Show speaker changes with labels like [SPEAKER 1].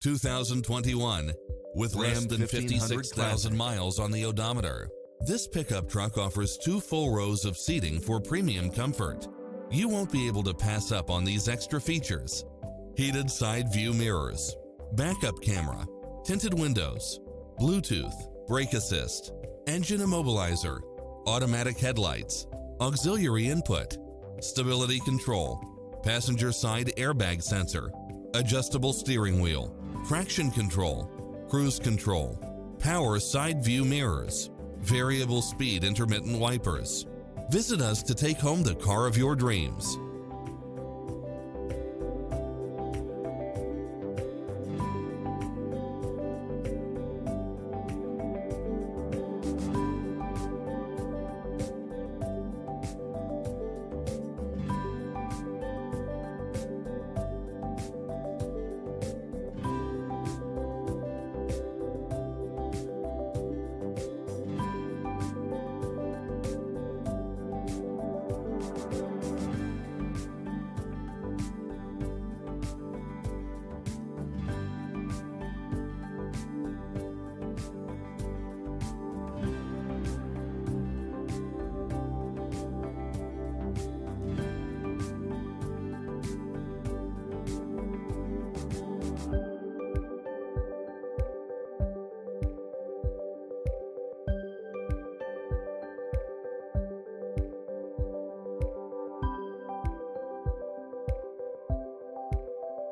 [SPEAKER 1] 2021. With less
[SPEAKER 2] Ram
[SPEAKER 1] than 56,000
[SPEAKER 2] Classic.
[SPEAKER 1] miles on the odometer, this pickup truck offers 2 full rows of seating for premium comfort. You won't be able to pass up on these extra features: heated side view mirrors, backup camera, tinted windows, Bluetooth, brake assist, engine immobilizer, automatic headlights, auxiliary input, stability control, passenger side airbag sensor, adjustable steering wheel, traction control, cruise control, power side view mirrors, variable speed intermittent wipers. Visit us to take home the car of your dreams.